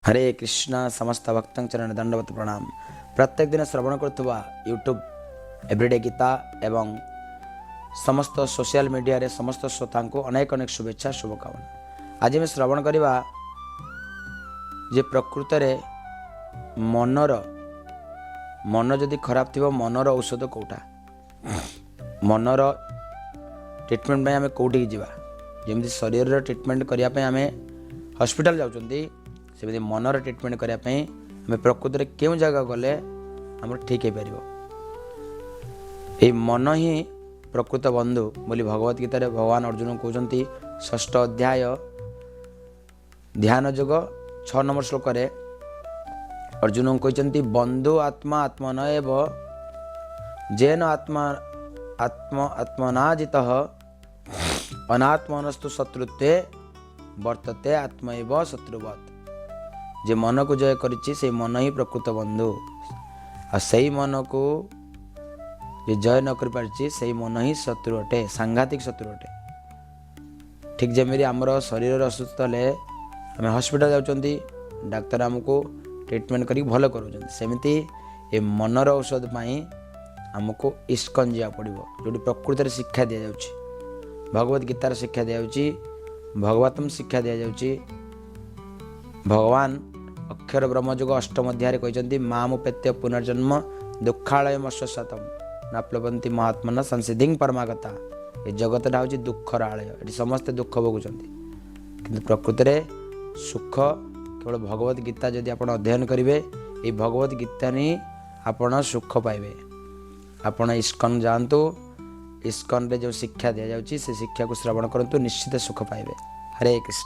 हरे कृष्णा समस्त भक्त चरण दंडवत प्रणाम। प्रत्येक दिन श्रवण करुवा यूट्यूब एवरीडे गीता एवं समस्त सोशल मीडिया रे समस्त श्रोता को अनेक अनेक शुभेच्छा शुभकामना। आज मैं श्रवण करवा जे प्रकृत रे मन जदि खराब थी मनर औषध कौटा मनर ट्रिटमेंट आम कौटी जावा जमी शरीर ट्रिटमेंट करने आम हॉस्पिटल जाऊँगी सेमती मनर ट्रिटमेंट करने आम प्रकृत में क्यों जगह गले आम ठीक हो पार। ये मन ही प्रकृत बंधु बोली भगवत गीता रे भगवान अर्जुन कहते 6ठ अध्याय ध्यान जोग 6 नंबर श्लोक अर्जुन कहते बंधु आत्मा आत्मन एव जेन आत्मा आत्मनाजित अनात्मनस्तु शत्रुत्वे वर्तते आत्मैव शत्रुवत्। जे मन को जय करिछि से मन ही प्रकृत बंधु आ सही मन को जे जय न कर पारिछि से मन ही शत्रु अटे, सांघातिक शत्रु अटे। ठीक जमी आमर शरीर असुस्थ हेले आम हॉस्पिटल जाउछंती डाक्तर आमको ट्रीटमेंट करी भल करूछंती सेमिति ए मनर औषध पाई आमको इस्कन जा पड़िबो जोटी प्रकृत रे शिक्षा दिया जाउछि, भगवत गीतार शिक्षा दिया जाउछि, भगवतम शिक्षा दिया जाउछि। भगवान अक्षर ब्रह्मजुग अष्टम अध्याय कहते मामुपेत्य पुनर्जन्म दुखालय मत्स्यतम न प्लवंती महात्मा संसिधि परमागता। ये जगतटा हूँ दुखर आलय, ये समस्ते दुख भोगुंट कि प्रकृत में सुख केवल भगवत गीता जदि आप अध्ययन करेंगे ये भगवत गीता ही आपण सुख पाइबे। आपण इस्कन जातु, इस्कन रे जो शिक्षा दि जाऊँगी से शिक्षा को श्रवण करूँ निश्चित सुख पाइबे। हरे कृष्ण।